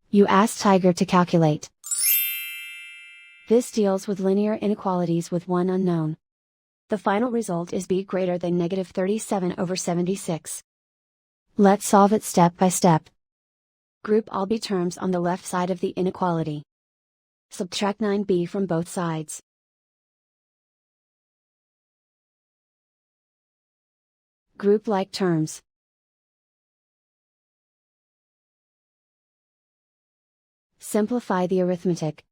You ask Tiger to calculate. This deals with linear inequalities with one unknown. The final result is b greater than negative 37/76. Let's solve it step by step. Group all b terms on the left side of the inequality. Subtract 9b from both sides. Group like terms. Simplify the arithmetic.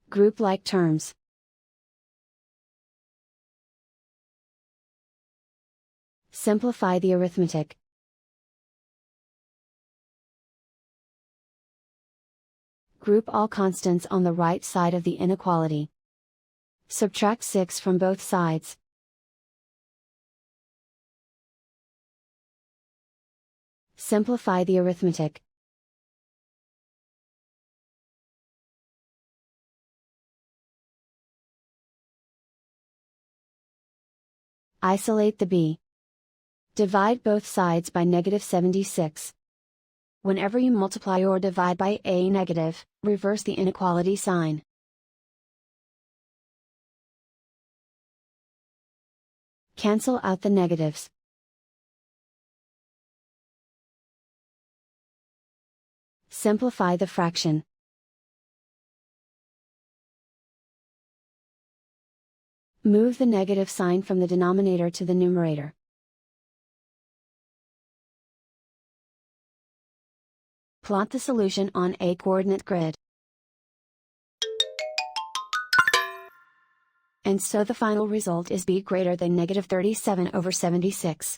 Group like terms. Simplify the arithmetic. Group all constants on the right side of the inequality. Subtract 6 from both sides. Simplify the arithmetic. Isolate the b. Divide both sides by negative 76. Whenever you multiply or divide by a negative, reverse the inequality sign. Cancel out the negatives. Simplify the fraction. Move the negative sign from the denominator to the numerator. Plot the solution on a coordinate grid. And so the final result is b greater than negative 37/76.